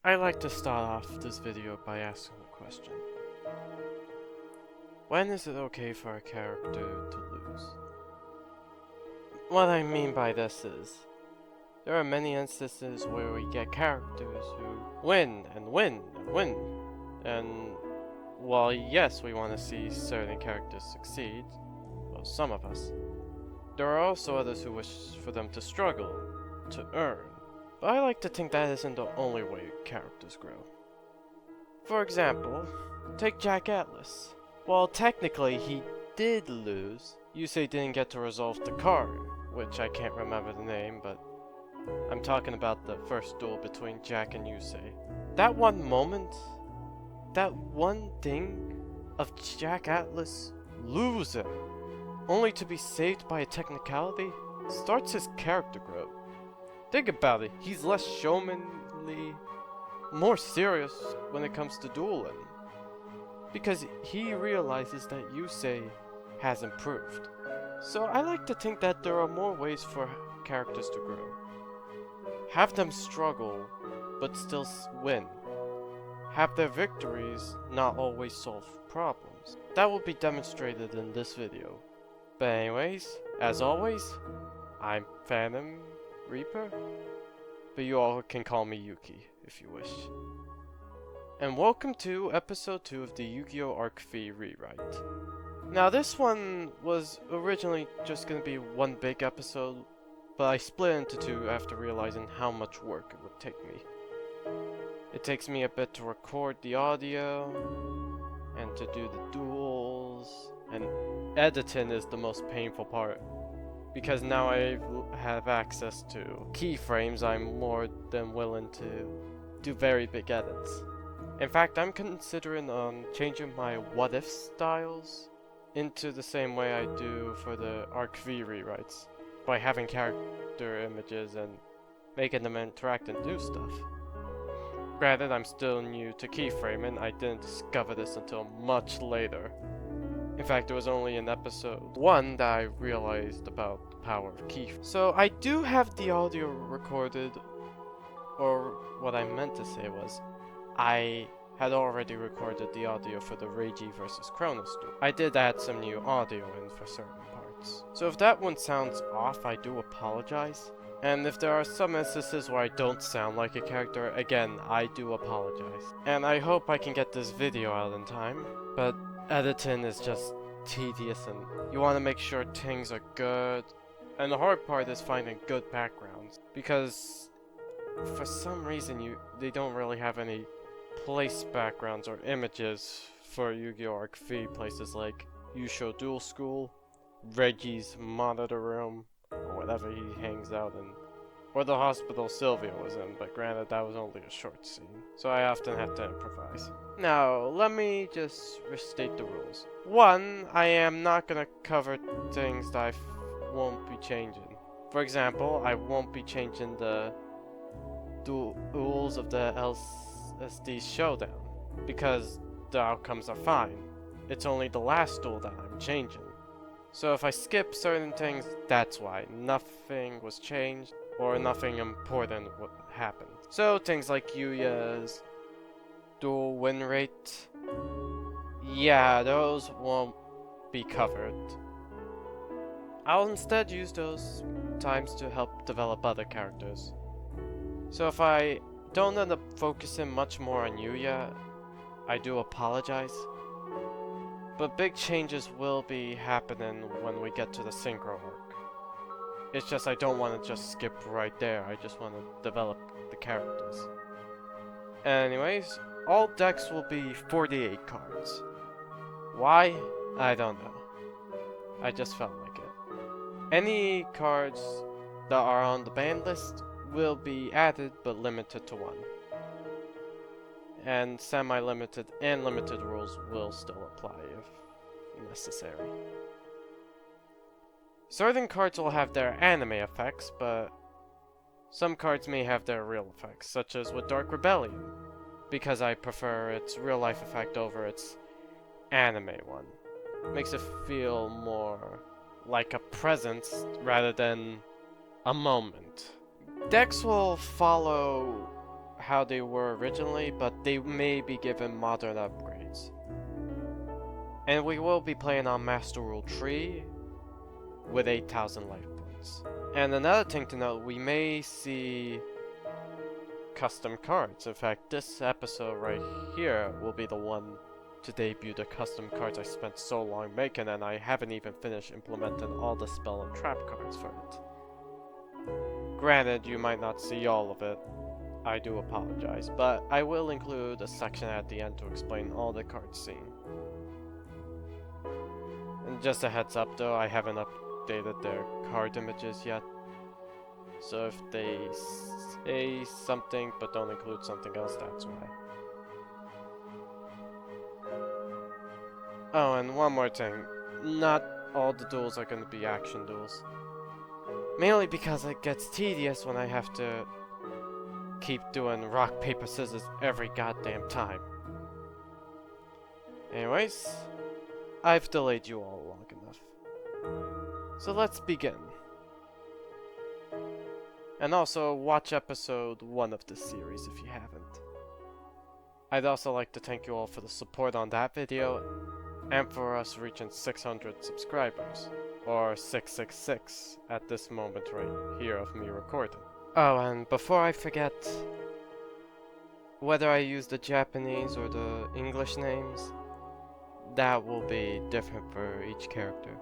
I like to start off this video by asking a question. When is it okay for a character to lose? What I mean by this is, there are many instances where we get characters who win and win and win. And while yes, we want to see certain characters succeed, well, some of us, there are also others who wish for them to struggle, to earn. But I like to think that isn't the only way characters grow. For example, take Jack Atlas. While technically he did lose, Yusei didn't get to resolve the card, which I can't remember the name, but I'm talking about the first duel between Jack and Yusei. That one moment, that one thing of Jack Atlas losing, only to be saved by a technicality, starts his character growth. Think about it, he's less showmanly, more serious when it comes to dueling. Because he realizes that Yusei has improved. So I like to think that there are more ways for characters to grow. Have them struggle, but still win. Have their victories not always solve problems. That will be demonstrated in this video. But anyways, as always, I'm Phantom Reaper, but you all can call me Yuki if you wish. And welcome to episode 2 of the Yu-Gi-Oh! Arc V rewrite. Now this one was originally just gonna be one big episode, but I split into two after realizing how much work it would take me. It takes me a bit to record the audio, and to do the duels, and editing is the most painful part. Because now I have access to keyframes, I'm more than willing to do very big edits. In fact, I'm considering changing my what if styles into the same way I do for the Arc V rewrites, by having character images and making them interact and do stuff. Granted, I'm still new to keyframing, I didn't discover this until much later. In fact, it was only in episode 1 that I realized about the power of keyframes. So I do have the audio recorded, or what I meant to say was, I had already recorded the audio for the Reiji versus Kronos duel. I did add some new audio in for certain parts. So if that one sounds off, I do apologize. And if there are some instances where I don't sound like a character, again, I do apologize. And I hope I can get this video out in time, but editing is just tedious and you want to make sure things are good. And the hard part is finding good backgrounds, because for some reason they don't really have any place backgrounds or images for Yu-Gi-Oh! Arc V, places like Yusho Duel School, Reiji's monitor room, or whatever he hangs out in, or the hospital Sylvia was in, but granted that was only a short scene, so I often have to improvise. Now, let me just restate the rules. 1, I am not gonna cover things that I won't be changing. For example, I won't be changing the duels of the LSD Showdown, because the outcomes are fine. It's only the last duel that I'm changing. So if I skip certain things, that's why. Nothing was changed, or nothing important happened. So things like Yuya's dual win rate, yeah, those won't be covered. I'll instead use those times to help develop other characters. So if I don't end up focusing much more on Yuya, I do apologize. But big changes will be happening when we get to the synchro arc. It's just I don't want to just skip right there, I just want to develop the characters. Anyways, all decks will be 48 cards. Why? I don't know. I just felt like it. Any cards that are on the ban list will be added but limited to 1. And semi-limited and limited rules will still apply if necessary. Certain cards will have their anime effects, but some cards may have their real effects, such as with Dark Rebellion, because I prefer its real life effect over its anime one. Makes it feel more like a presence rather than a moment. Decks will follow how they were originally, but they may be given modern upgrades. And we will be playing on Master Rule 3 with 8,000 life points. And another thing to note, we may see custom cards. In fact, this episode right here will be the one to debut the custom cards I spent so long making, and I haven't even finished implementing all the spell and trap cards for it. Granted, you might not see all of it. I do apologize, but I will include a section at the end to explain all the cards seen. And just a heads up though, I haven't updated their card images yet. So if they say something but don't include something else, that's why. Oh, and one more thing. Not all the duels are going to be action duels. Mainly because it gets tedious when I have to keep doing rock, paper, scissors every goddamn time. Anyways, I've delayed you all long enough. So let's begin. And also, watch episode 1 of this series if you haven't. I'd also like to thank you all for the support on that video, and for us reaching 600 subscribers, or 666 at this moment right here of me recording. Oh, and before I forget, whether I use the Japanese or the English names, that will be different for each character.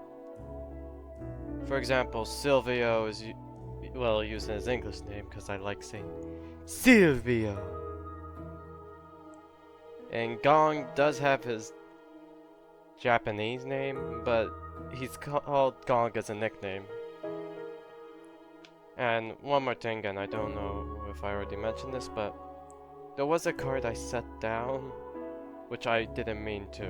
For example, Silvio is using his English name because I like saying Silvio. And Gong does have his Japanese name, but he's called Gong as a nickname. And one more thing, and I don't know if I already mentioned this, but there was a card I set down, which I didn't mean to.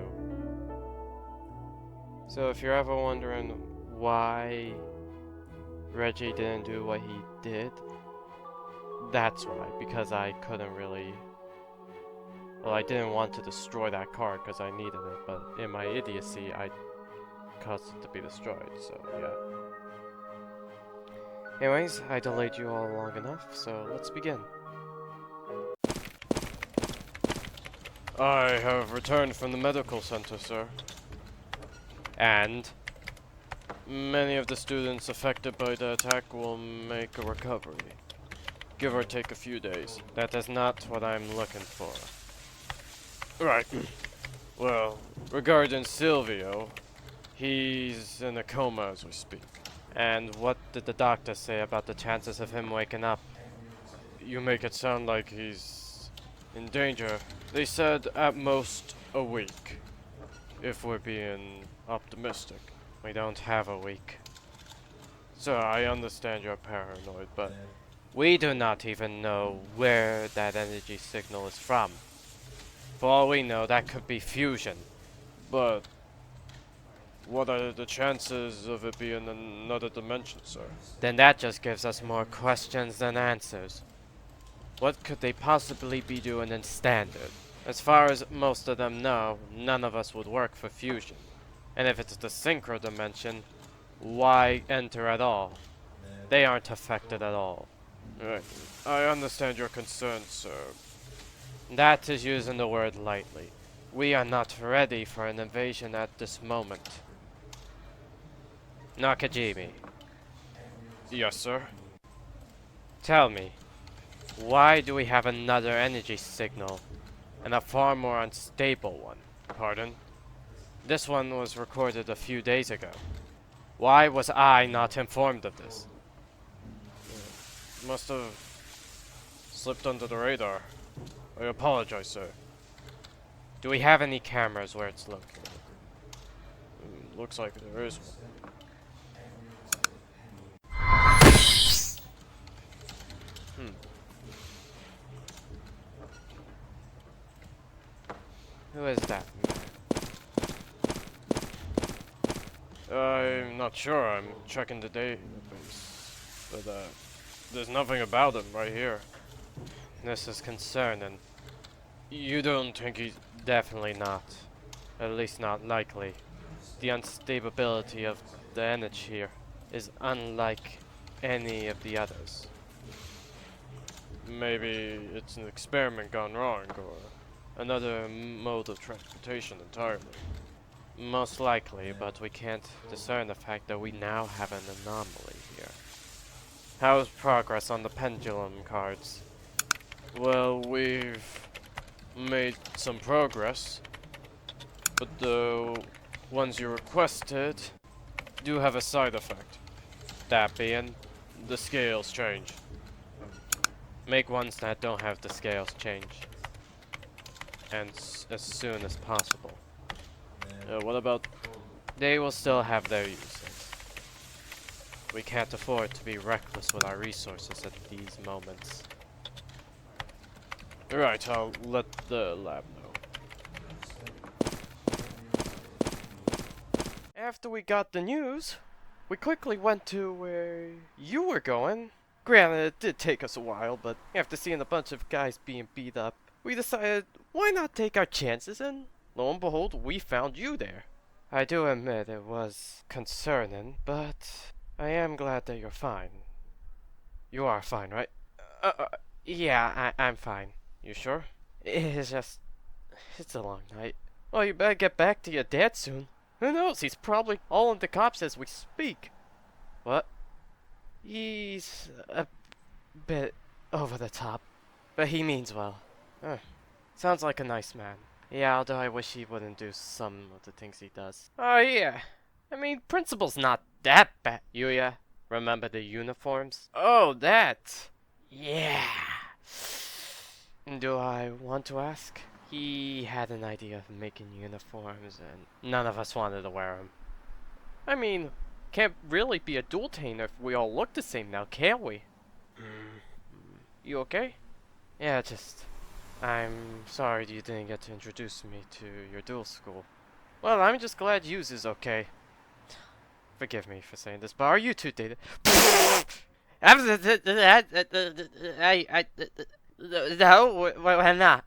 So if you're ever wondering why Reiji didn't do what he did, that's why, because I couldn't really... Well, I didn't want to destroy that card because I needed it, but in my idiocy, I caused it to be destroyed, so yeah. Anyways, I delayed you all long enough, so let's begin. I have returned from the medical center, sir. And many of the students affected by the attack will make a recovery. Give or take a few days. That is not what I'm looking for. Right. Well, regarding Silvio, he's in a coma as we speak. And what did the doctor say about the chances of him waking up? You make it sound like he's in danger. They said at most a week, if we're being optimistic. We don't have a week. Sir, I understand you're paranoid, but we do not even know where that energy signal is from. For all we know, that could be fusion. But what are the chances of it being another dimension, sir? Then that just gives us more questions than answers. What could they possibly be doing in standard? As far as most of them know, none of us would work for fusion. And if it's the synchro dimension, why enter at all? They aren't affected at all. Right. I understand your concern, sir. That is using the word lightly. We are not ready for an invasion at this moment. Nakajimi. Yes, sir. Tell me, why do we have another energy signal, and a far more unstable one? Pardon? This one was recorded a few days ago. Why was I not informed of this? Must have slipped under the radar. I apologize, sir. Do we have any cameras where it's located? Looks like there is one. Who is that man? I'm not sure. I'm checking the database. But, there's nothing about him right here. This is concerning. You don't think he's... Definitely not. At least not likely. The unstability of the energy here is unlike any of the others. Maybe it's an experiment gone wrong, or another mode of transportation entirely. Most likely, but we can't discern the fact that we now have an anomaly here. How's progress on the pendulum cards? Well, we've made some progress, but the ones you requested do have a side effect. That being, the scales change. Make ones that don't have the scales change. And as soon as possible. What about... They will still have their uses. We can't afford to be reckless with our resources at these moments. Right, I'll let the lab know. After we got the news, we quickly went to where you were going. Granted, it did take us a while, but after seeing a bunch of guys being beat up, we decided, why not take our chances, and lo and behold, we found you there. I do admit it was concerning, but I am glad that you're fine. You are fine, right? Yeah, I'm fine. You sure? It's a long night. Well, you better get back to your dad soon. Who knows, he's probably all in the cops as we speak. What? He's a bit over the top, but he means well. Sounds like a nice man. Yeah, although I wish he wouldn't do some of the things he does. Oh yeah, I mean, principal's not that bad. Yuya, remember the uniforms? Oh, that! Yeah. Do I want to ask? He had an idea of making uniforms, and none of us wanted to wear them. I mean, can't really be a dual tainer if we all look the same now, can we? You okay? Yeah, I'm sorry you didn't get to introduce me to your dual school. Well, I'm just glad Yuz is okay. Forgive me for saying this, but are you two dated? No, we're not.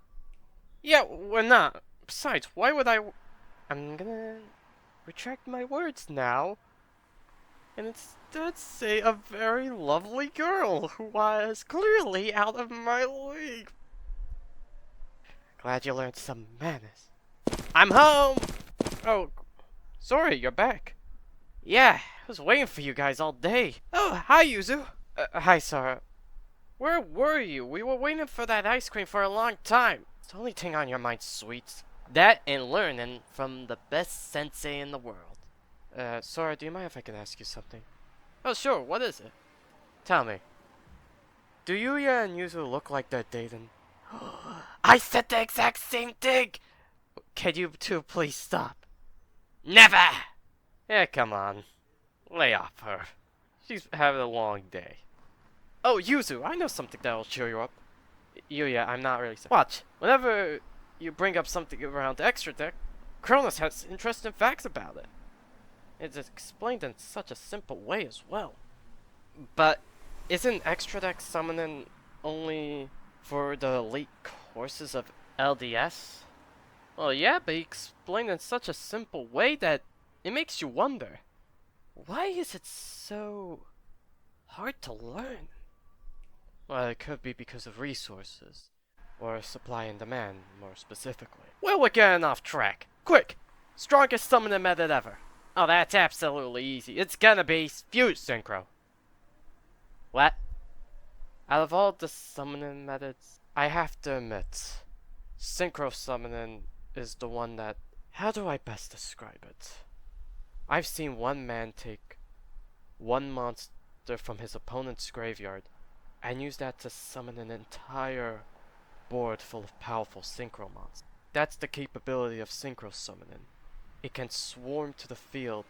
Yeah, we're not. Besides, why would I... I'm gonna retract my words now. And instead say a very lovely girl who was clearly out of my league. Glad you learned some manners. I'm home! Oh, sorry, you're back. Yeah, I was waiting for you guys all day. Oh, hi, Yuzu. Hi, Sora. Where were you? We were waiting for that ice cream for a long time. It's the only thing on your mind, sweets. That and learning from the best sensei in the world. Sora, do you mind if I can ask you something? Oh, sure, what is it? Tell me. Do Yuya and Yuzu look like they're dating? I said the exact same thing! Can you two please stop? Never! Yeah, come on. Lay off her. She's having a long day. Oh, Yuzu, I know something that'll cheer you up. Yuya, I'm not really saying. Watch, whenever you bring up something around the extra deck, Kronos has interesting facts about it. It's explained in such a simple way as well. But isn't extra deck summoning only for the elite courses of LDS? Well, yeah, but he explained in such a simple way that it makes you wonder. Why is it so hard to learn? Well, it could be because of resources. Or supply and demand, more specifically. Well, we're getting off track. Quick! Strongest summoning method ever. Oh, that's absolutely easy. It's gonna be Fuse Synchro. What? Out of all the summoning methods, I have to admit, Synchro Summoning is the one that... How do I best describe it? I've seen one man take one monster from his opponent's graveyard and use that to summon an entire board full of powerful Synchro monsters. That's the capability of Synchro Summoning. It can swarm to the field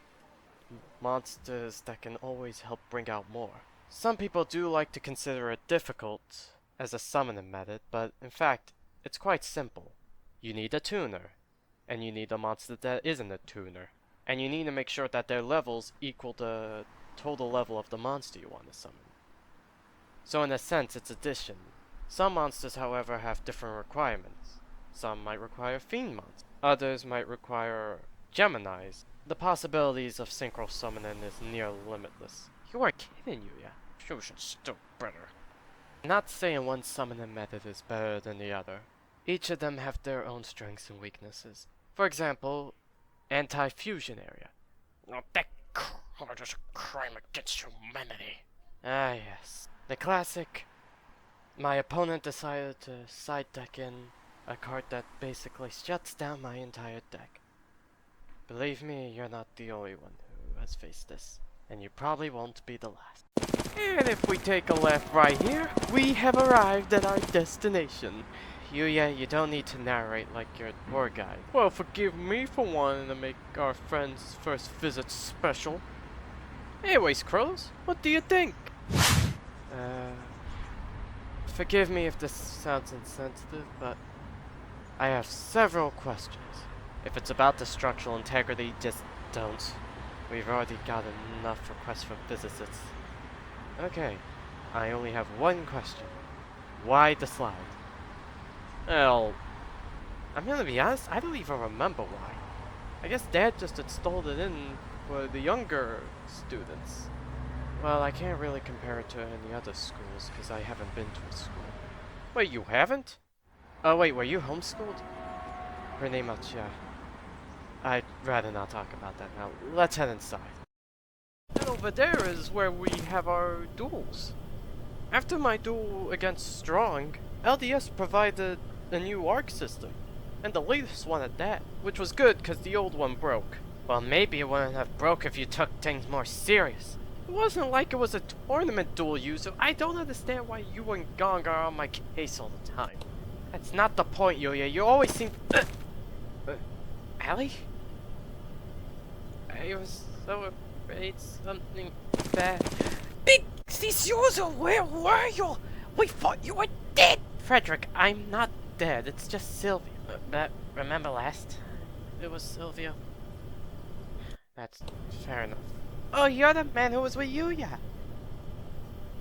monsters that can always help bring out more. Some people do like to consider it difficult as a summoning method, but in fact, it's quite simple. You need a tuner, and you need a monster that isn't a tuner, and you need to make sure that their levels equal the total level of the monster you want to summon. So in a sense, it's addition. Some monsters, however, have different requirements. Some might require Fiend monsters. Others might require Geminis. The possibilities of Synchro Summoning is near limitless. You are kidding, Yuya. You should still better. Not saying one summoning method is better than the other. Each of them have their own strengths and weaknesses. For example, anti-fusion area. Now that card is a crime against humanity. Ah yes, the classic. My opponent decided to side deck in a card that basically shuts down my entire deck. Believe me, you're not the only one who has faced this, and you probably won't be the last. And if we take a left right here, we have arrived at our destination. Yuya, you don't need to narrate like your tour guide. Well, forgive me for wanting to make our friend's first visit special. Anyways, Kronos, what do you think? Forgive me if this sounds insensitive, but I have several questions. If it's about the structural integrity, just don't. We've already got enough requests for visits. Okay, I only have one question. Why the slide? Well, I'm gonna be honest, I don't even remember why. I guess Dad just installed it in for the younger students. Well, I can't really compare it to any other schools because I haven't been to a school. Wait, you haven't? Oh wait, were you homeschooled? Pretty much, yeah. I'd rather not talk about that now. Let's head inside. And over there is where we have our duels. After my duel against Strong, LDS provided a new arc system. And the latest one at that, which was good because the old one broke. Well, maybe it wouldn't have broke if you took things more serious. It wasn't like it was a tournament duel, so I don't understand why you and Gong are on my case all the time. That's not the point, Yuya. You always seem... Allie? I was so afraid something bad... Big Ciccioso, where were you? We thought you were dead! Frederick, I'm not dead. It's just Sylvia. But remember last time? It was Sylvia. That's fair enough. Oh, you're the man who was with Yuya!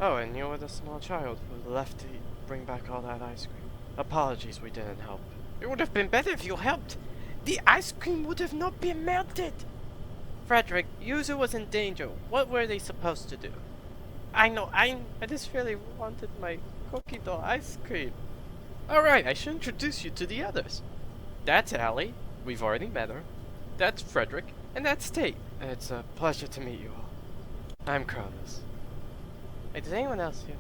Oh, and you were the small child who left to bring back all that ice cream. Apologies we didn't help. It would have been better if you helped. The ice cream would have not been melted. Frederick, Yuzu was in danger. What were they supposed to do? I know, I just really wanted my cookie dough ice cream. Alright, I should introduce you to the others. That's Allie. We've already met her. That's Frederick. And that's Tate. It's a pleasure to meet you all. I'm Kronos. Hey, does anyone else hear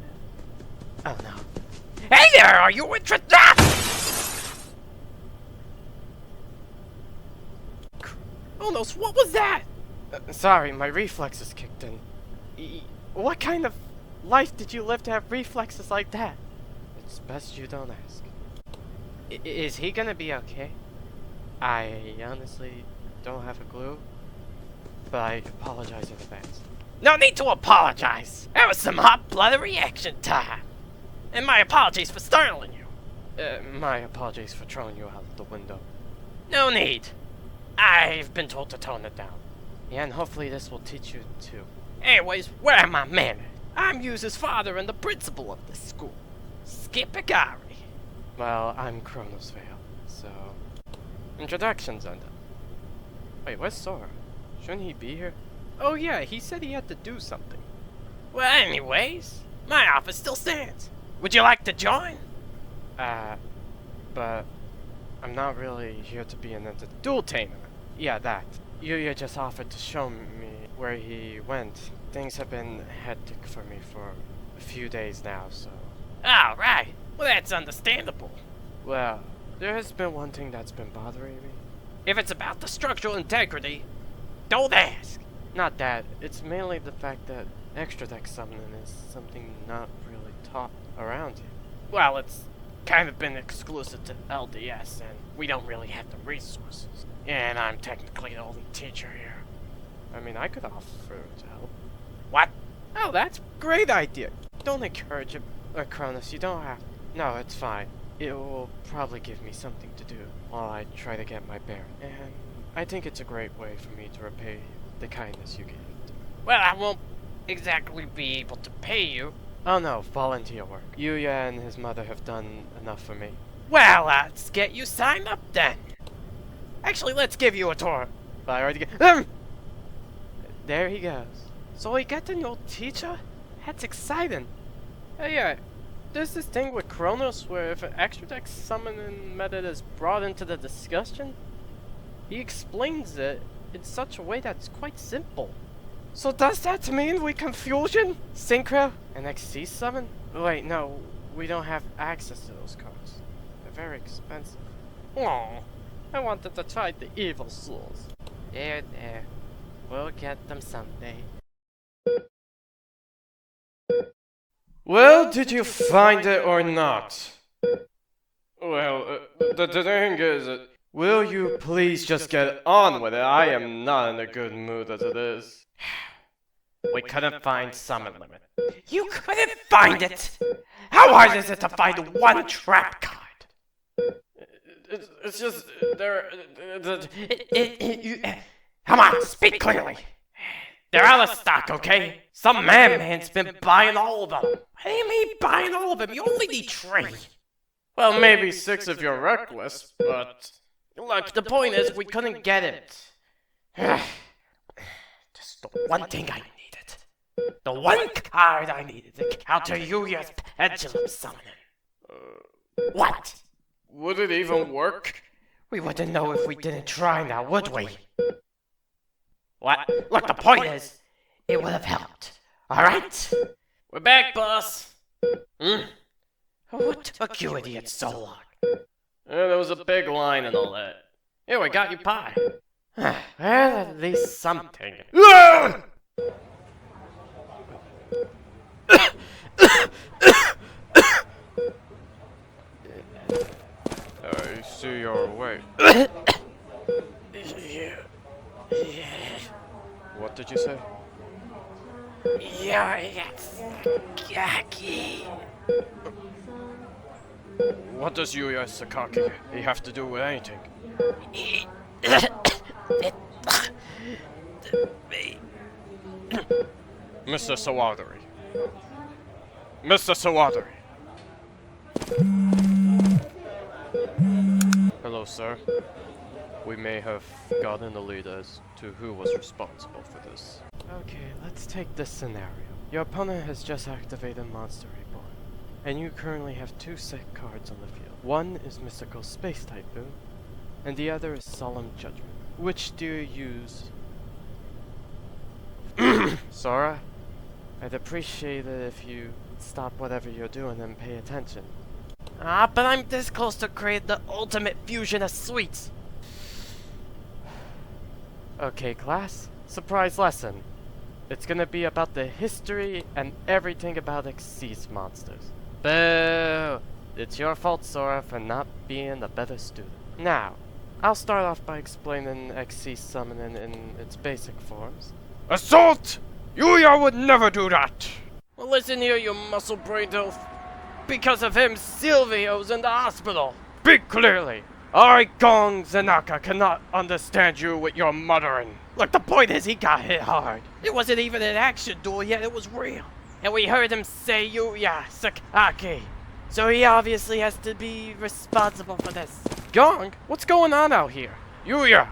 that? Oh no. Hey there, are you interested? Kronos, what was that? Sorry, my reflexes kicked in. What kind of life did you live to have reflexes like that? It's best you don't ask. Is he gonna be okay? I honestly don't have a clue, but I apologize in advance. No need to apologize. That was some hot-blooded reaction time. And my apologies for startling you. My apologies for throwing you out the window. No need. I've been told to tone it down. Yeah, and hopefully this will teach you too. Anyways, where am I manners? I'm Yuzu's father and the principal of this school, Skip Igari. Well, I'm Kronos Vale, so... Introductions ended. Wait, where's Sora? Shouldn't he be here? Oh yeah, he said he had to do something. Well, anyways, my office still stands. Would you like to join? But... I'm not really here to be in a duel tamer. Yeah, that. Yuya just offered to show me where he went. Things have been hectic for me for a few days now, so... Alright, well that's understandable. Well, there has been one thing that's been bothering me. If it's about the structural integrity, don't ask. Not that, it's mainly the fact that extra deck summoning is something not really taught around here. Well, it's kind of been exclusive to LDS, and we don't really have the resources. And I'm technically the only teacher here. I mean, I could offer to help. What? Oh, that's a great idea. Don't encourage him, Kronos, you don't have... No, it's fine. It will probably give me something to do while I try to get my bearings. And I think it's a great way for me to repay the kindness you gave to me. Well, I won't exactly be able to pay you. Oh no, volunteer work. Yuya and his mother have done enough for me. Well, let's get you signed up then. Actually, let's give you a tour. But I already get... There he goes. So we got a new teacher? That's exciting. Hey, yeah. there's this thing with Kronos where if an extra deck summoning method is brought into the discussion, he explains it in such a way that's quite simple. So does that mean we confusion? Synchro and XC summon? Wait, no, we don't have access to those cards. They're very expensive. Oh, I wanted to try the evil souls. There. We'll get them someday. Well, did you find it or not? Well, the thing is, will you please just get on with it? I am not in a good mood as it is. We couldn't find summon limit. You couldn't find it! How hard is it to find one trap card? It's just, there... Come on, speak clearly. They're out of stock, okay? Some man's been buying all of them. What do you mean buying all of them? You only need 3. Well, maybe 6 if you're reckless, but... Look, the point is we couldn't get it. Just the one thing I needed. The one card I needed to counter Yuya's pendulum summoning. What? Would it even work? We wouldn't know if we didn't try now, would we? What? Look, the point is, it would have helped. Alright? We're back, boss! What took you idiots so long? There was a big line and all that. Here, we got you pie. Well, at least something. I see you're awake. What did you say? What does Yuya Sakaki have to do with anything? Mr. Sawadari. Mr. Sawadari. Hello, sir. We may have gotten the lead as to who was responsible for this. Okay, let's take this scenario. Your opponent has just activated Monster Reborn, and you currently have 2 set cards on the field. One is Mystical Space Typhoon, and the other is Solemn Judgment. Which do you use? Sora? I'd appreciate it if you stop whatever you're doing and pay attention. But I'm this close to create the ultimate fusion of sweets. Okay, class. Surprise lesson. It's gonna be about the history and everything about Xyz monsters. Boo! It's your fault, Sora, for not being a better student. Now, I'll start off by explaining Xyz summoning in its basic forms. Assault! Yuya would never do that! Well, listen here, you muscle-brained elf. Because of him, Silvio's in the hospital. Speak clearly! I, Gong Zanaka, cannot understand you with your muttering. Look, the point is he got hit hard. It wasn't even an action duel yet, it was real. And we heard him say Yuya Sakaki. So he obviously has to be responsible for this. Gong, what's going on out here? Yuya!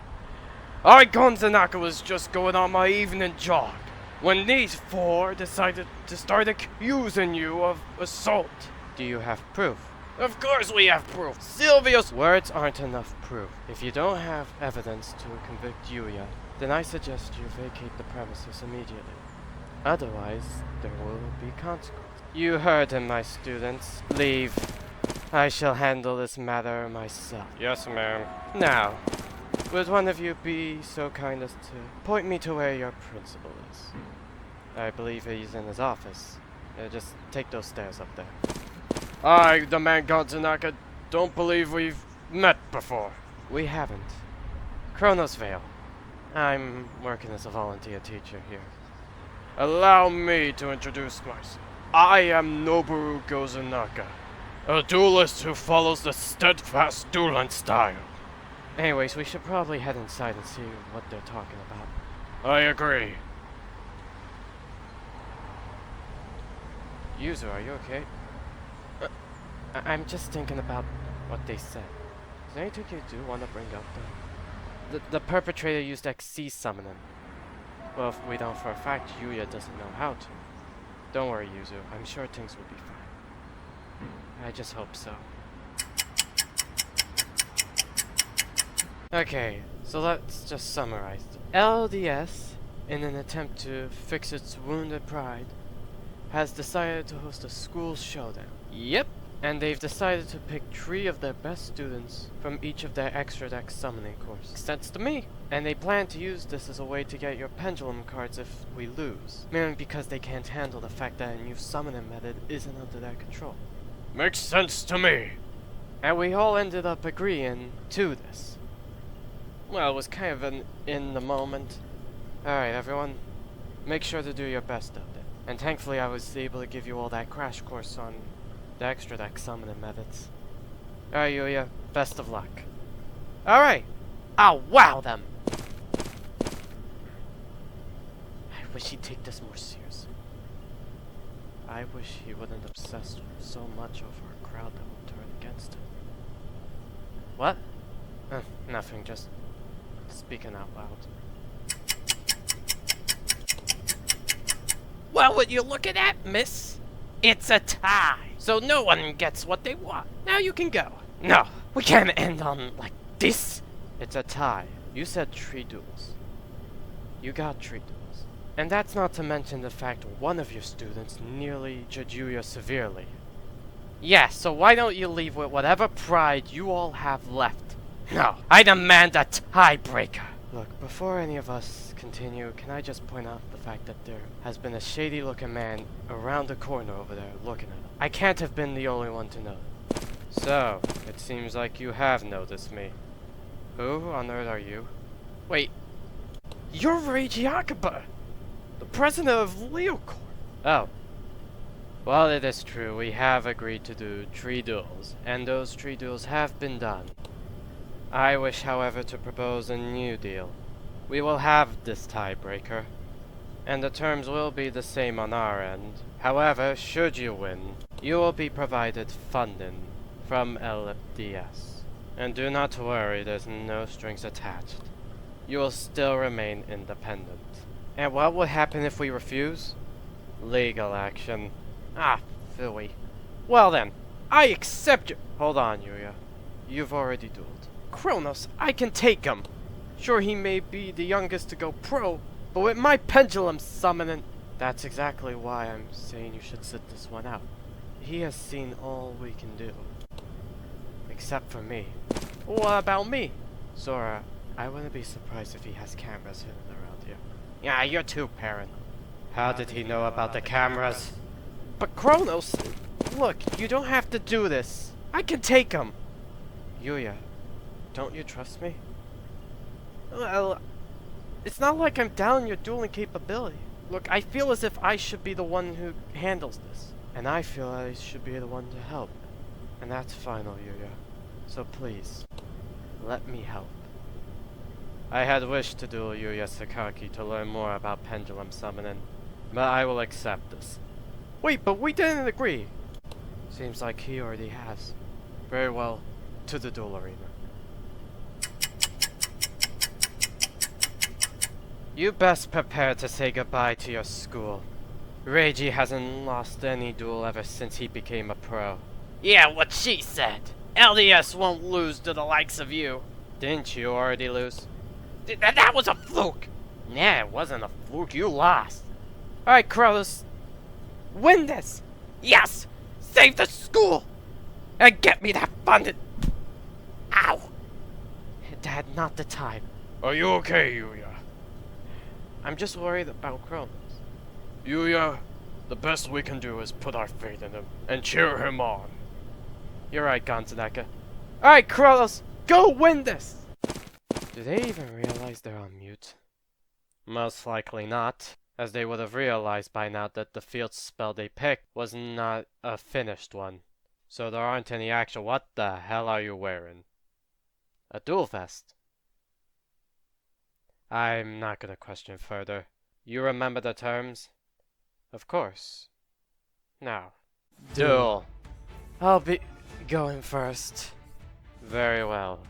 I, Gon Zanaka, was just going on my evening jog when these 4 decided to start accusing you of assault. Do you have proof? Of course we have proof. Silvio's words aren't enough proof. If you don't have evidence to convict Yuya, then I suggest you vacate the premises immediately. Otherwise, there will be consequences. You heard him, my students. Leave. I shall handle this matter myself. Yes, ma'am. Now, would one of you be so kind as to point me to where your principal is? I believe he's in his office. Just take those stairs up there. I, the man Godzanaka, don't believe we've met before. We haven't. Kronos Vale. I'm working as a volunteer teacher here. Allow me to introduce myself. I am Noboru Gozanaka, a duelist who follows the steadfast dueling style. Anyways, we should probably head inside and see what they're talking about. I agree. Yuzu, are you okay? I'm just thinking about what they said. Is there anything you do want to bring up, though? The perpetrator used Xyz summoning. Well, if we don't for a fact, Yuya doesn't know how to. Don't worry, Yuzu. I'm sure things will be fine. I just hope so. Okay, so let's just summarize. LDS, in an attempt to fix its wounded pride, has decided to host a school showdown. Yep, and they've decided to pick 3 of their best students from each of their extra deck summoning courses. Makes sense to me. And they plan to use this as a way to get your pendulum cards if we lose, mainly because they can't handle the fact that a new summoning method isn't under their control. Makes sense to me. And we all ended up agreeing to this. Well, it was kind of an in the moment. Alright everyone, make sure to do your best out there. And thankfully I was able to give you all that crash course on the extra deck summoning methods. Alright Yuya, best of luck. Alright, I'll wow them! I wish he'd take this more seriously. I wish he wouldn't obsess so much over a crowd that will turn against him. What? Nothing, just speaking out loud. Well, what you looking at, miss? It's a tie, so no one gets what they want. Now you can go. No, we can't end on like this. It's a tie. You said 3 duels. You got 3 duels. And that's not to mention the fact one of your students nearly injured Yuya severely. Yeah, so why don't you leave with whatever pride you all have left? No, I demand a tiebreaker. Look, before any of us continue, can I just point out the fact that there has been a shady-looking man around the corner over there looking at him. I can't have been the only one to know. So, it seems like you have noticed me. Who on earth are you? Wait, you're Reiji, the president of LeoCorp. Oh. Well, it is true, we have agreed to do 3 duels, and those 3 duels have been done. I wish, however, to propose a new deal. We will have this tiebreaker, and the terms will be the same on our end. However, should you win, you will be provided funding from LDS. And do not worry, there's no strings attached. You will still remain independent. And what will happen if we refuse? Legal action. Ah, phooey. Well then, I accept you. Hold on, Yuya. You've already dueled. Kronos, I can take him. Sure, he may be the youngest to go pro, but with my pendulum summoning... That's exactly why I'm saying you should sit this one out. He has seen all we can do. Except for me. What about me? Sora, I wouldn't be surprised if he has cameras hidden around here. Yeah, you're too paranoid. How did he know about the cameras? But Kronos, look, you don't have to do this. I can take him. Yuya, don't you trust me? Well, it's not like I'm down your dueling capability. Look, I feel as if I should be the one who handles this. And I feel I should be the one to help. And that's final, Yuya. So please, let me help. I had wished to duel Yuya Sakaki to learn more about pendulum summoning, but I will accept this. Wait, but we didn't agree. Seems like he already has. Very well, to the duel arena. You best prepare to say goodbye to your school. Reiji hasn't lost any duel ever since he became a pro. Yeah, what she said. LDS won't lose to the likes of you. Didn't you already lose? That was a fluke. Nah, it wasn't a fluke. You lost. Alright, Kronos. Win this. Yes. Save the school. And get me that funding. Ow. Dad, not the time. Are you okay, Yuya? I'm just worried about Kronos. Yuya, the best we can do is put our faith in him and cheer him on. You're right, Gonzanaka. Alright, Kronos. Go win this. Do they even realize they're on mute? Most likely not, as they would have realized by now that the field spell they picked was not a finished one. So there aren't any actual— What the hell are you wearing? A duel vest? I'm not gonna question further. You remember the terms? Of course. Now, duel. I'll be going first. Very well.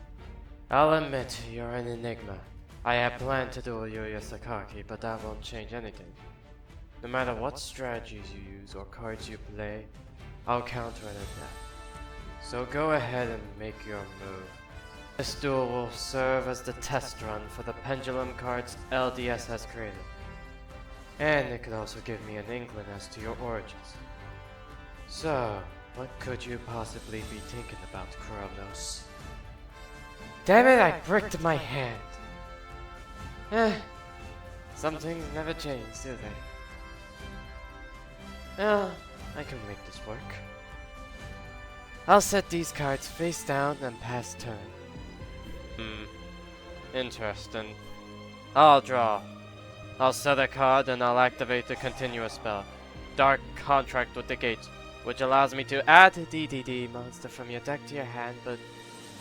I'll admit you're an enigma. I had planned to duel Yuya Sakaki, but that won't change anything. No matter what strategies you use or cards you play, I'll counter an attack. So go ahead and make your move. This duel will serve as the test run for the pendulum cards LDS has created. And it could also give me an inkling as to your origins. So, what could you possibly be thinking about, Kronos? Damn it, I bricked my hand. Some things never change, do they? Well, I can make this work. I'll set these cards face down and pass turn. Interesting. I'll draw. I'll set a card and I'll activate the continuous spell. Dark Contract with the Gate, which allows me to add a DDD monster from your deck to your hand, but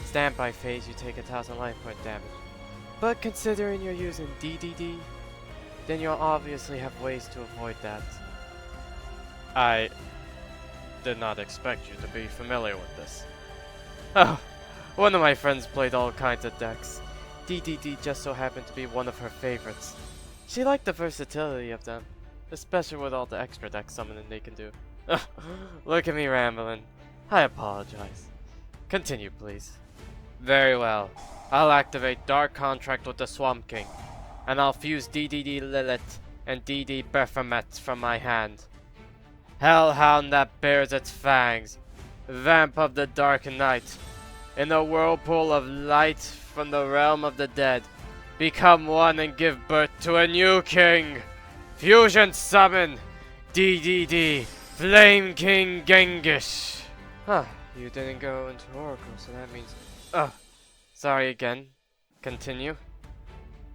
standby phase you take 1000 life point damage. But considering you're using DDD, then you'll obviously have ways to avoid that. I did not expect you to be familiar with this. Oh, one of my friends played all kinds of decks. DDD just so happened to be one of her favorites. She liked the versatility of them, especially with all the extra deck summoning they can do. Look at me rambling. I apologize. Continue, please. Very well. I'll activate Dark Contract with the Swamp King, and I'll fuse DDD Lilith and DD Baphomet from my hand. Hellhound that bears its fangs, Vamp of the Dark Night, in a whirlpool of light from the realm of the dead, become one and give birth to a new king! Fusion summon! DDD Flame King Genghis! Huh, you didn't go into Oracle, so that means... sorry again. Continue.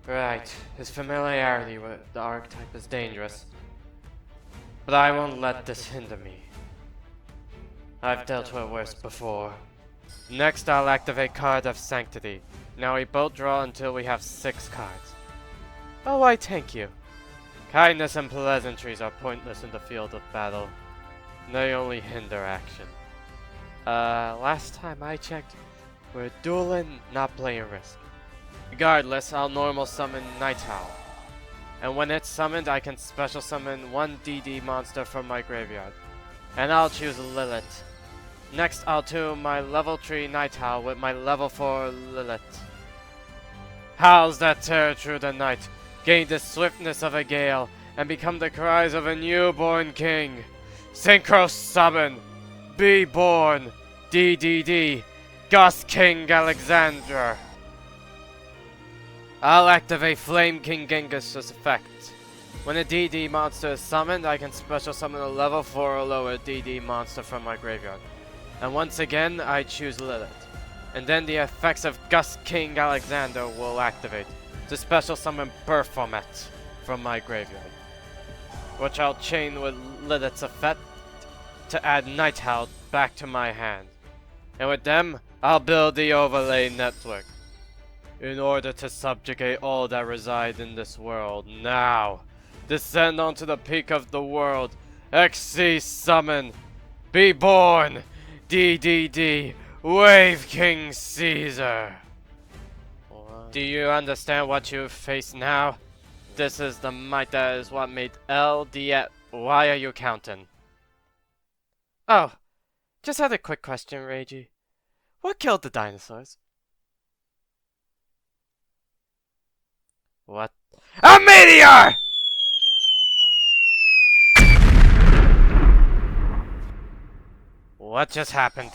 Right, his familiarity with the archetype is dangerous. But I won't let this hinder me. I've dealt with worse before. Next, I'll activate Card of Sanctity. Now we both draw until we have 6 cards. Oh, I thank you. Kindness and pleasantries are pointless in the field of battle. They only hinder action. Last time I checked, we're dueling, not playing Risk. Regardless, I'll normal summon Night Owl. And when it's summoned, I can special summon one DD monster from my graveyard. And I'll choose Lilith. Next, I'll tune my level 3 Night Owl with my level 4 Lilith. Howls that tear through the night, gain the swiftness of a gale, and become the cries of a newborn king. Synchro summon! Be born! DDD! Ghost King Alexander! I'll activate Flame King Genghis' effect. When a DD monster is summoned, I can special summon a level 4 or lower DD monster from my graveyard. And once again, I choose Lilith. And then the effects of Ghost King Alexander will activate to special summon Baphomet from my graveyard, which I'll chain with Lilith's effect to add Night Owl back to my hand. And with them, I'll build the overlay network in order to subjugate all that reside in this world. Now, descend onto the peak of the world. XC summon. Be born. DDD. Wave King Caesar. Do you understand what you face now? This is the might that is what made LDS. Why are you counting? Oh, just had a quick question, Reiji. What killed the dinosaurs? What? A meteor! What just happened?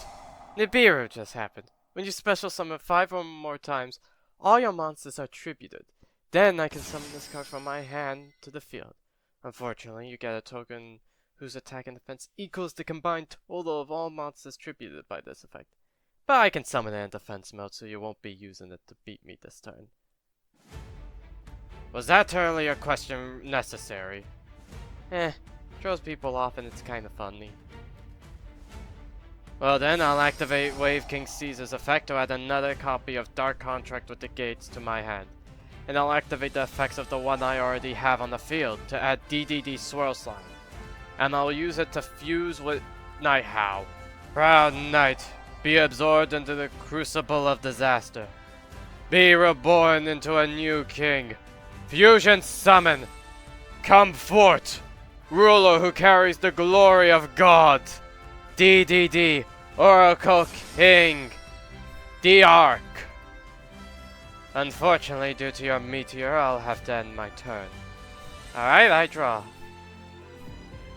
Nibiru just happened. When you special summon 5 or more times, all your monsters are tributed. Then I can summon this card from my hand to the field. Unfortunately, you get a token whose attack and defense equals the combined total of all monsters tributed by this effect. But I can summon it in defense mode, so you won't be using it to beat me this turn. Was that earlier question necessary? Throws people off and it's kinda funny. Well then, I'll activate Wave King Caesar's effect to add another copy of Dark Contract with the Gates to my hand. And I'll activate the effects of the one I already have on the field to add DDD Swirl Slime. And I'll use it to fuse with Night Owl. Proud Knight, be absorbed into the crucible of disaster. Be reborn into a new king. Fusion summon! Come forth! Ruler who carries the glory of God! DDD, Oracle King, the Ark. Unfortunately, due to your meteor, I'll have to end my turn. Alright, I draw.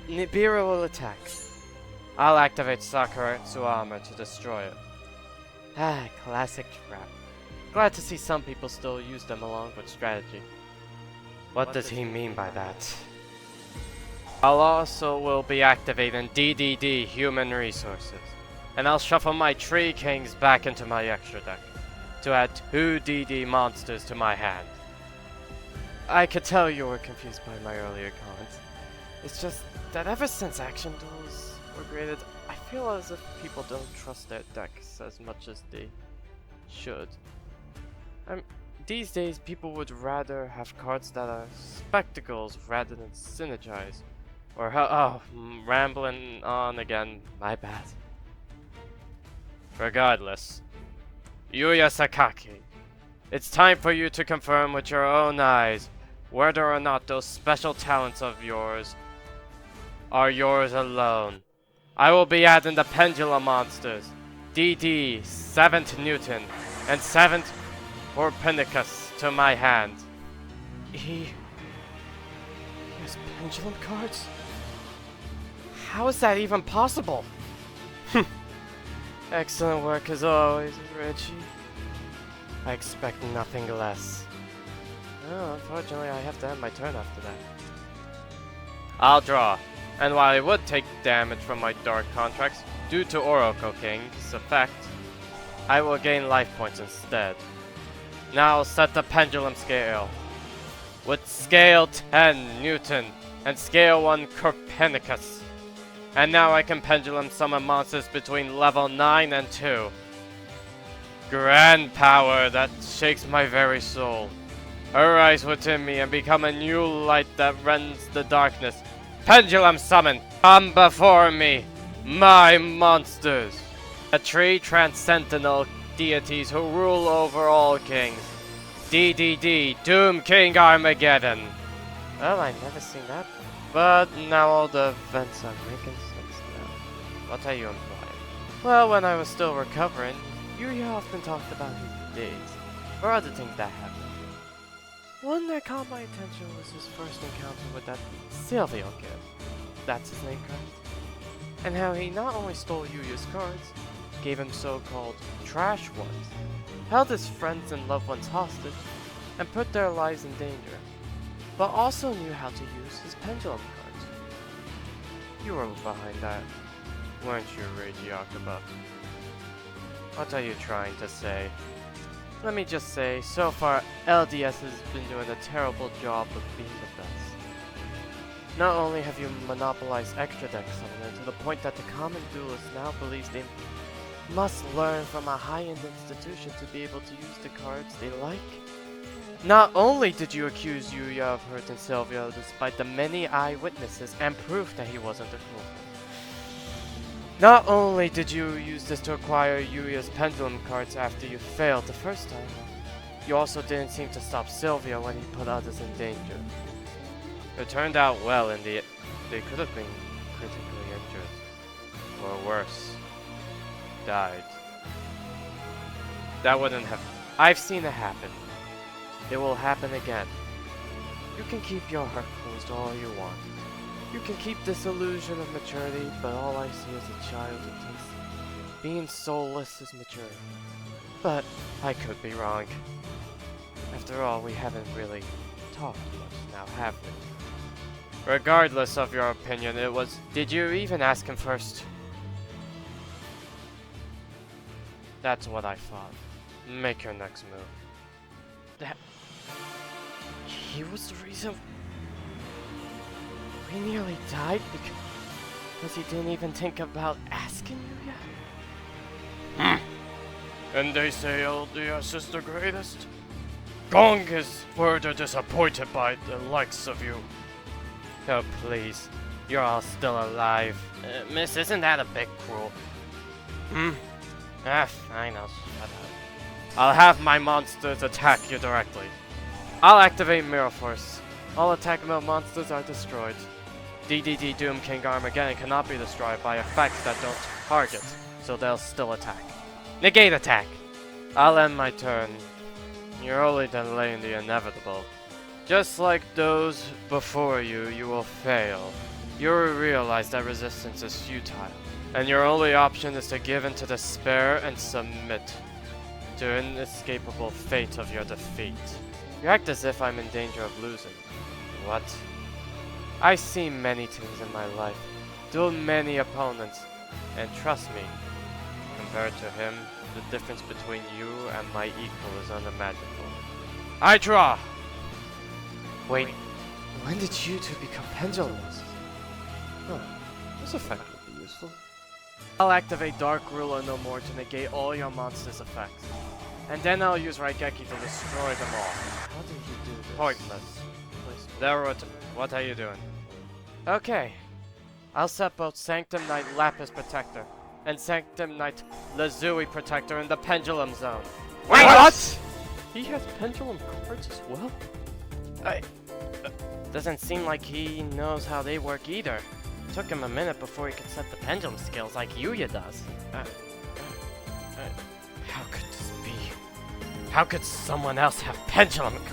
Nibiru will attack. I'll activate Sakuretsu armor to destroy it. Ah, classic trap. Glad to see some people still use them along with strategy. What does he mean by that? I'll also will be activating DDD Human Resources. And I'll shuffle my Tree Kings back into my extra deck to add 2 DD monsters to my hand. I could tell you were confused by my earlier comments. It's just that ever since action duels were created, I feel as if people don't trust their decks as much as they should. These days, people would rather have cards that are spectacles rather than synergize. Or rambling on again, my bad. Regardless, Yuya Sakaki, it's time for you to confirm with your own eyes whether or not those special talents of yours are yours alone. I will be adding the Pendulum monsters, DD, 7th Newton, and 7th Orpinicus to my hand. He has Pendulum cards? How is that even possible? Excellent work as always, Reiji. I expect nothing less. Oh, unfortunately, I have to end my turn after that. I'll draw, and while I would take damage from my Dark Contracts due to Oracle King's effect, I will gain life points instead. Now I'll set the Pendulum scale. With scale 10 Newton and scale 1 Copernicus. And now I can Pendulum summon monsters between level 9 and 2. Grand power that shakes my very soul. Arise within me and become a new light that rends the darkness. Pendulum summon, come before me, my monsters. The 3 transcendental deities who rule over all kings. DDD, Doom King Armageddon. Well, I've never seen that. But now all the events are making sense now. What are you implying? Well, when I was still recovering, Yuya often talked about his days, or other things that happened. One that caught my attention was his first encounter with that Silvio kid. That's his name, correct? And how he not only stole Yuya's cards, gave him so-called trash ones, held his friends and loved ones hostage, and put their lives in danger, but also knew how to use his pendulum cards. You were behind that, weren't you, Reiji Akuba? What are you trying to say? Let me just say, so far, LDS has been doing a terrible job of being the best. Not only have you monopolized extra deck summoner to the point that the common duelist now believes they must learn from a high-end institution to be able to use the cards they like. Not only did you accuse Yuya of hurting Silvio despite the many eyewitnesses and proof that he wasn't the culprit. Not only did you use this to acquire Yuya's pendulum cards after you failed the first time, you also didn't seem to stop Silvio when he put others in danger. It turned out well in the they could have been critically injured, or worse, died. That wouldn't have... I've seen it happen. It will happen again. You can keep your heart closed all you want. You can keep this illusion of maturity, but all I see is a child who thinks being soulless is maturity. But I could be wrong. After all, we haven't really talked much now, have we? Regardless of your opinion, it was... Did you even ask him first? That's what I thought. Make your next move. That... He was the reason... We nearly died because he didn't even think about asking you yet? And they say LDS is the greatest? Gong is further disappointed by the likes of you. Oh, please. You're all still alive. Miss, isn't that a bit cruel? Fine, I'll shut up. I'll have my monsters attack you directly. I'll activate Mirror Force. All attackable monsters are destroyed. DDD Doom King Armageddon cannot be destroyed by effects that don't target so they'll still attack. Negate attack! I'll end my turn. You're only delaying the inevitable. Just like those before you, you will fail. You'll realize that resistance is futile, and your only option is to give in to despair and submit to an inescapable fate of your defeat. You act as if I'm in danger of losing. What? I've seen many things in my life, dueled many opponents, and trust me, compared to him, the difference between you and my equal is unimaginable. I draw! Wait, when did you two become pendulums? Huh, this effect would be useful. I'll activate Dark Ruler no more to negate all your monster's effects. And then I'll use Raigeki to destroy them all. How did he do this? Pointless. What are you doing? Okay. I'll set both Sanctum Knight Lapis Protector and Sanctum Knight Lazuli Protector in the Pendulum Zone. Wait, what? He has pendulum cards as well? Doesn't seem like he knows how they work either. Took him a minute before he could set the pendulum skills like Yuya does. How could this be? How could someone else have pendulum cards?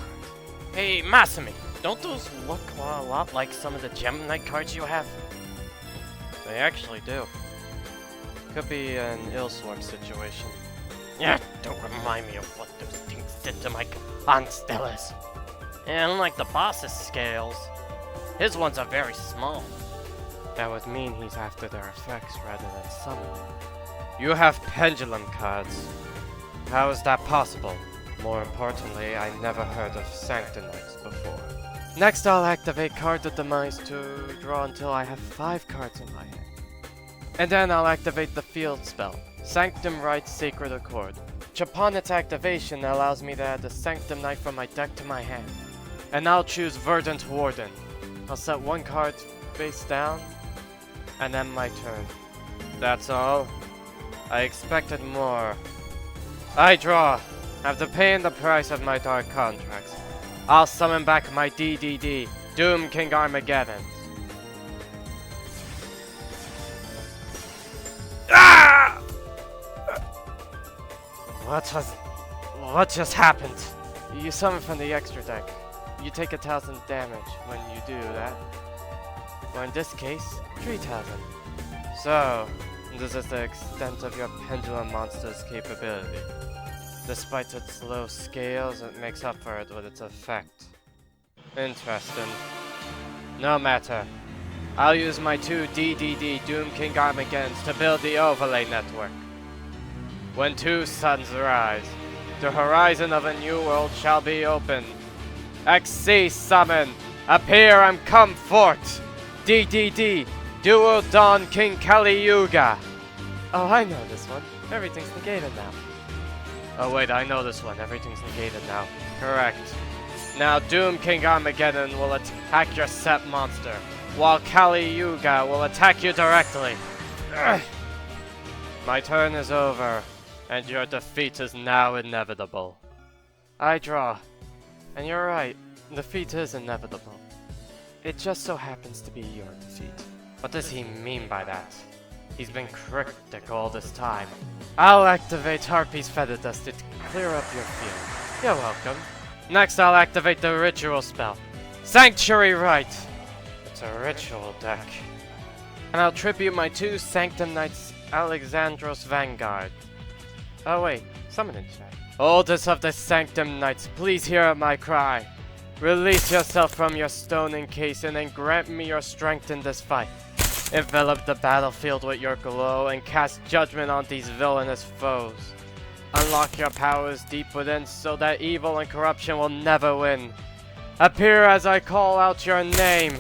Hey, Masumi, don't those look a lot like some of the Gemini cards you have? They actually do. Could be an Illswarm situation. Yeah, don't remind me of what those things did to my Constellas. And unlike the boss's scales, his ones are very small. That would mean he's after their effects rather than summoning. You have pendulum cards. How is that possible? More importantly, I never heard of Sanctum Knights before. Next, I'll activate Card of Demise to draw until I have 5 cards in my hand. And then I'll activate the field spell, Sanctum Rite Sacred Accord, which upon its activation allows me to add the Sanctum Knight from my deck to my hand. And I'll choose Verdant Warden. I'll set 1 card face down, and end my turn. That's all. I expected more. I draw. After paying the price of my dark contracts, I'll summon back my DDD, Doom King Armageddon. Ah! What just happened? You summon from the extra deck. You take 1,000 damage when you do that. Or in this case, 3,000. So, this is the extent of your pendulum monster's capability. Despite its low scales, it makes up for it with its effect. Interesting. No matter. I'll use my 2 DDD Doom King Armageddons to build the overlay network. When 2 suns rise, the horizon of a new world shall be opened. XC summon, appear and come forth. DDD, Dual Dawn King Kali Yuga. Oh, I know this one. Everything's negated now. Oh wait, I know this one. Everything's negated now. Correct. Now Doom King Armageddon will attack your set monster, while Kali Yuga will attack you directly. Ugh. My turn is over, and your defeat is now inevitable. I draw. And you're right, defeat is inevitable. It just so happens to be your defeat. What does he mean by that? He's been cryptic all this time. I'll activate Harpy's Feather Dust to clear up your field. You're welcome. Next, I'll activate the ritual spell, Sanctuary Rite. It's a ritual deck. And I'll tribute my 2 Sanctum Knights Alexandros Vanguard. Oh wait, summoning check. Oldest of the Sanctum Knights, please hear my cry. Release yourself from your stone encasing and grant me your strength in this fight. Envelop the battlefield with your glow and cast judgment on these villainous foes. Unlock your powers deep within so that evil and corruption will never win. Appear as I call out your name.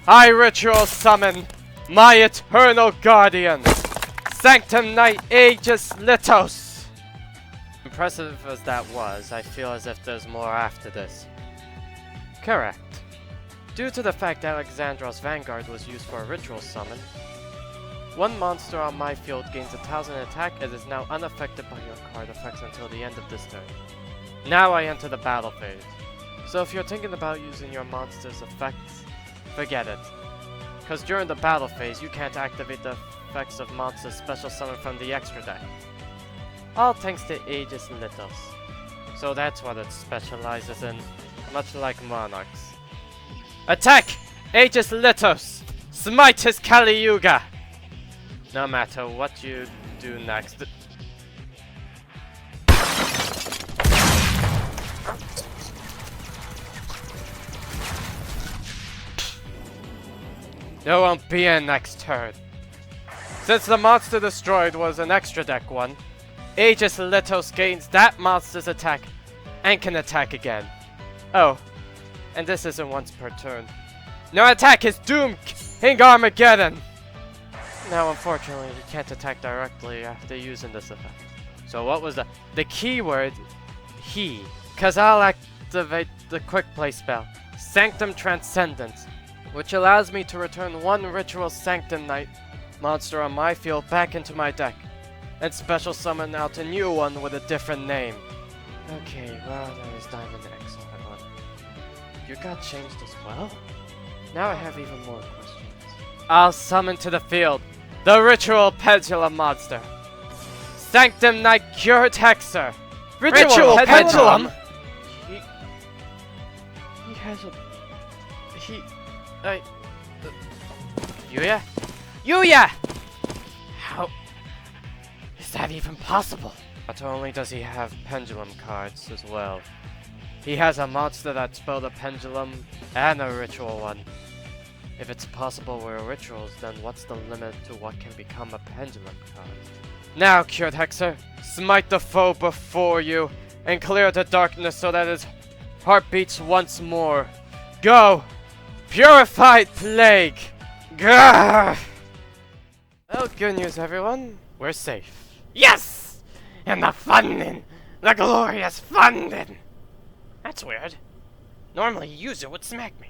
I ritual summon my eternal guardian, Sanctum Knight Aegis Litos. Impressive as that was, I feel as if there's more after this. Correct. Due to the fact Alexandros Vanguard was used for a ritual summon, 1 monster on my field gains 1,000 attack and is now unaffected by your card effects until the end of this turn. Now I enter the battle phase. So if you're thinking about using your monster's effects, forget it. Cause during the battle phase you can't activate the effects of monsters special summoned from the extra deck. All thanks to Aegis Lithos. So that's what it specializes in, much like Monarchs. Attack! Aegis Lithos! Smite his Kali Yuga! No matter what you do next. There won't be a next turn. Since the monster destroyed was an extra deck one, Aegis Lithos gains that monster's attack and can attack again. Oh, and this isn't once per turn. Now attack his Doom King Armageddon! Now unfortunately he can't attack directly after using this effect. So what was the keyword? He. Cause I'll activate the quick play spell, Sanctum Transcendence, which allows me to return one Ritual Sanctum Knight monster on my field back into my deck, and special summon out a new one with a different name. Okay, well, there is Diamond X on that one. You got changed as well? Now I have even more questions. I'll summon to the field the Ritual Pendulum monster. Sanctum Knight Cure Hexer. Ritual Pendulum? He has a... Yuya? Yuya! How is that even possible? Not only does he have pendulum cards as well, he has a monster that's both a pendulum and a ritual one. If it's possible we're rituals, then what's the limit to what can become a pendulum card? Now, Cured Hexer, smite the foe before you and clear the darkness so that his heart beats once more. Go! Purified Plague! Grrr! Well, good news, everyone. We're safe. Yes! And the funding! The glorious funding! That's weird. Normally, a user would smack me.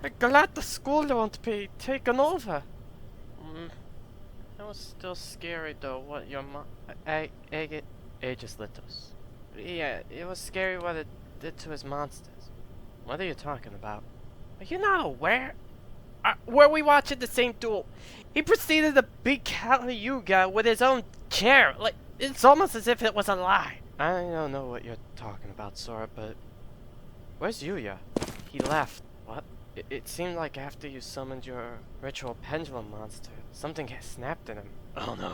I'm glad the school won't be taken over. That was still scary, though, what your Aegis Lithos. Yeah, it was scary what it did to his monsters. What are you talking about? Are you not aware? Were we watching the same duel? He proceeded to beat Kali Yuga with his own chair. Like, it's almost as if it was a lie. I don't know what you're talking about, Sora, but... Where's Yuya? He left. What? It seemed like after you summoned your ritual pendulum monster, something had snapped in him. Oh no.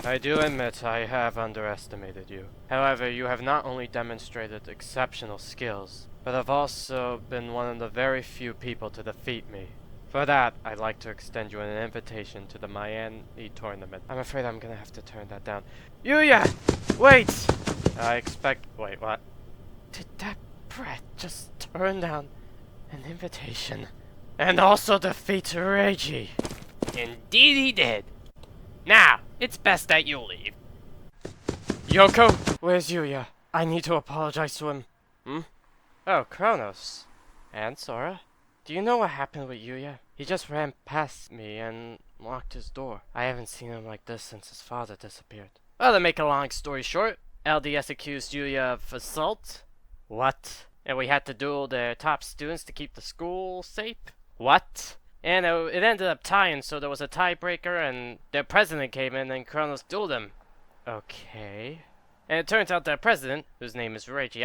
I do admit I have underestimated you. However, you have not only demonstrated exceptional skills, but have also been one of the very few people to defeat me. For that, I'd like to extend you an invitation to the Miami tournament. I'm afraid I'm gonna have to turn that down. Yuya! Wait! Wait, what? Did that brat just turn down an invitation? And also defeat Reiji? Indeed he did. Now, it's best that you leave. Yoko? Where's Yuya? I need to apologize to him. Oh, Kronos. And Sora? Do you know what happened with Yuya? He just ran past me and locked his door. I haven't seen him like this since his father disappeared. Well, to make a long story short, LDS accused Yuya of assault. What? And we had to duel their top students to keep the school safe. What? And it ended up tying, so there was a tiebreaker and their president came in and Kronos dueled him. Okay. And it turns out their president, whose name is Reiji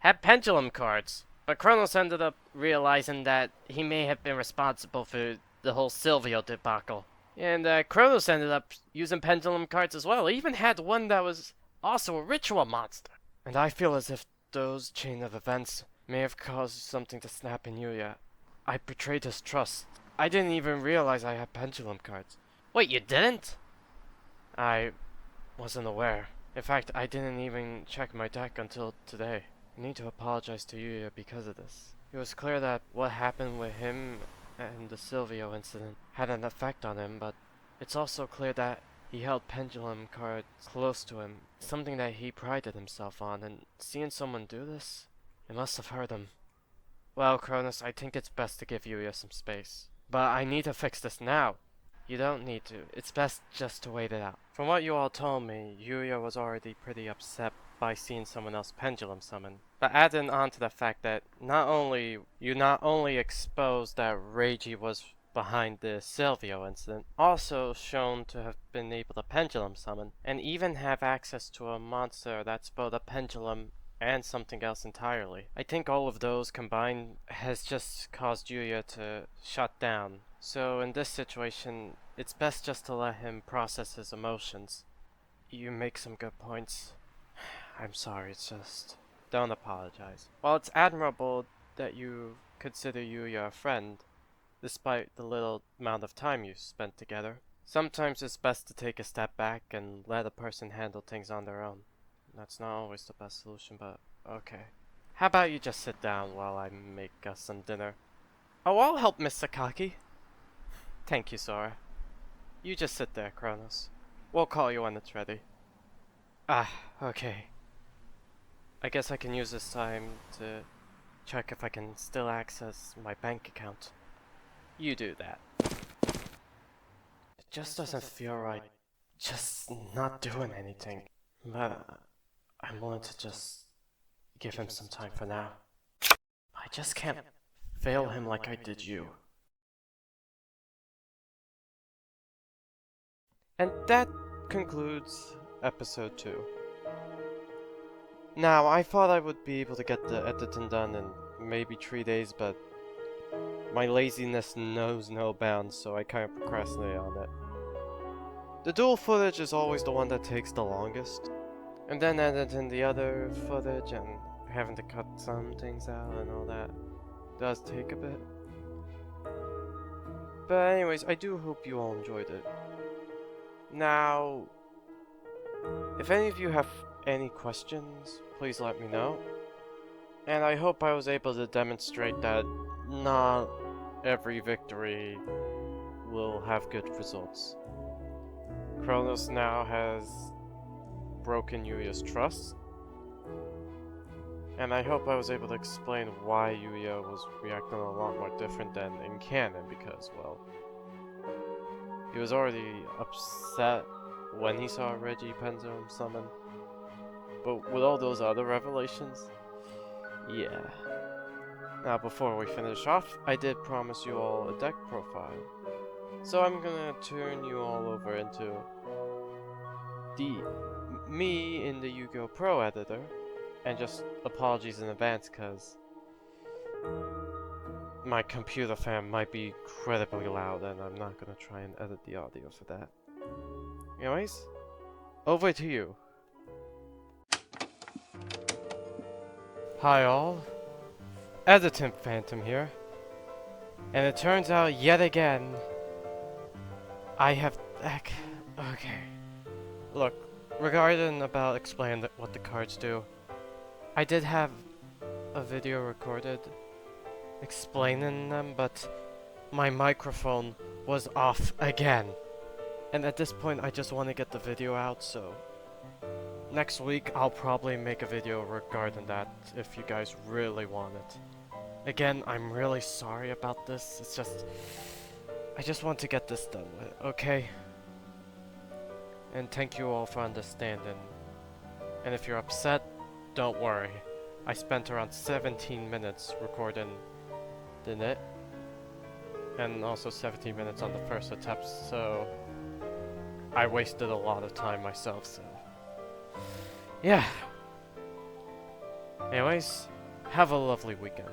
had pendulum cards. But Kronos ended up realizing that he may have been responsible for the whole Silvio debacle. And Kronos ended up using pendulum cards as well. He even had one that was also a ritual monster. And I feel as if those chain of events may have caused something to snap in Yuya. I betrayed his trust. I didn't even realize I had pendulum cards. Wait, you didn't? I wasn't aware. In fact, I didn't even check my deck until today. I need to apologize to Yuya because of this. It was clear that what happened with him and the Silvio incident had an effect on him, but it's also clear that he held pendulum cards close to him, something that he prided himself on, and seeing someone do this, it must have hurt him. Well, Kronos, I think it's best to give Yuya some space. But I need to fix this now. You don't need to. It's best just to wait it out. From what you all told me, Yuya was already pretty upset by seeing someone else pendulum summon. But adding on to the fact that you not only exposed that Reiji was behind the Silvio incident, also shown to have been able to pendulum summon, and even have access to a monster that's both a pendulum and something else entirely. I think all of those combined has just caused Yuya to shut down. So in this situation, it's best just to let him process his emotions. You make some good points. I'm sorry, it's just... Don't apologize. While it's admirable that you consider Yuya a friend, despite the little amount of time you've spent together, sometimes it's best to take a step back and let a person handle things on their own. That's not always the best solution, but okay. How about you just sit down while I make us some dinner? Oh, I'll help Miss Sakaki. Thank you, Sora. You just sit there, Kronos. We'll call you when it's ready. Ah, okay. I guess I can use this time to check if I can still access my bank account. You do that. It just doesn't feel right. Just not doing anything. But I'm willing to just give him some time for now. I just can't fail him like I did you. And that concludes episode 2. Now, I thought I would be able to get the editing done in maybe 3 days, but my laziness knows no bounds, so I kind of procrastinate on it. The dual footage is always the one that takes the longest. And then editing the other footage and having to cut some things out and all that does take a bit. But anyways, I do hope you all enjoyed it. Now, if any of you have any questions, please let me know. And I hope I was able to demonstrate that not every victory will have good results. Kronos now has broken Yuya's trust, and I hope I was able to explain why Yuya was reacting a lot more different than in canon, because, well, he was already upset when he saw Reiji pendulum summon, but with all those other revelations, yeah. Now, before we finish off, I did promise you all a deck profile, so I'm gonna turn you all over into me in the Yu-Gi-Oh! Pro editor, and just apologies in advance because my computer fan might be incredibly loud and I'm not gonna try and edit the audio for that. Anyways, over to you. Hi all, Editing Phantom here, and it turns out yet again, I have... okay. Look, regarding about explaining what the cards do, I did have a video recorded explaining them, but my microphone was off again. And at this point, I just want to get the video out, so next week I'll probably make a video regarding that if you guys really want it. Again, I'm really sorry about this. It's just, I just want to get this done with, okay? And thank you all for understanding. And if you're upset, don't worry. I spent around 17 minutes recording the knit. And also 17 minutes on the first attempt, so I wasted a lot of time myself, so yeah. Anyways, have a lovely weekend.